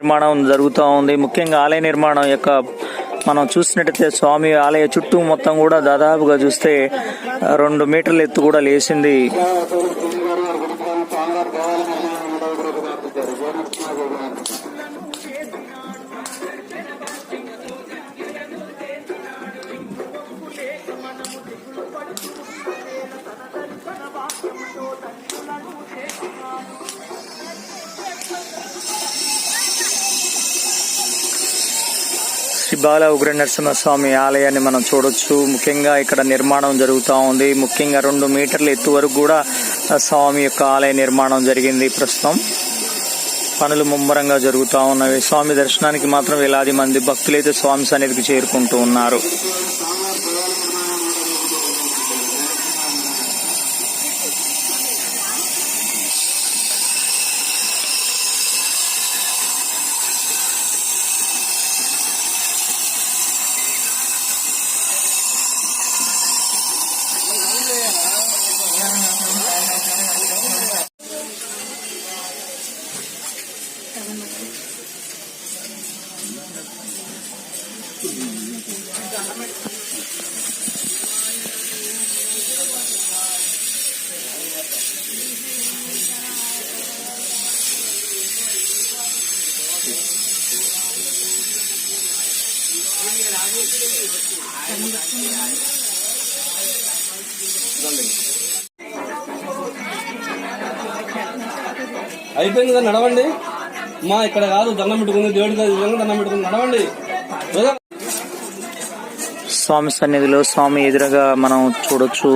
నిర్మాణం జరుగుతూ ఉంది. ముఖ్యంగా ఆలయ నిర్మాణం యొక్క మనం చూసినట్టయితే స్వామి ఆలయ చుట్టూ మొత్తం కూడా దాదాపుగా చూస్తే 2 మీటర్ల ఎత్తు కూడా లేచింది. శ్రీ బాల ఉగ్ర నరసింహస్వామి ఆలయాన్ని మనం చూడొచ్చు. ముఖ్యంగా ఇక్కడ నిర్మాణం జరుగుతూ ఉంది. ముఖ్యంగా 2 మీటర్ల ఎత్తు వరకు కూడా స్వామి యొక్క ఆలయ నిర్మాణం జరిగింది. ప్రస్తుతం పనులు ముమ్మరంగా జరుగుతూ ఉన్నవి. స్వామి దర్శనానికి మాత్రం వేలాది మంది భక్తులైతే స్వామి సన్నిధికి చేరుకుంటూ ఉన్నారు. అయిపోయింది కదా, నడవండి. మా ఇక్కడ కాదు దండం పెట్టుకుంది, దేవుడికి దండం పెట్టుకుంది, నడవండి. స్వామి సన్నిధిలో స్వామి ఎదురుగా మనం చూడొచ్చు.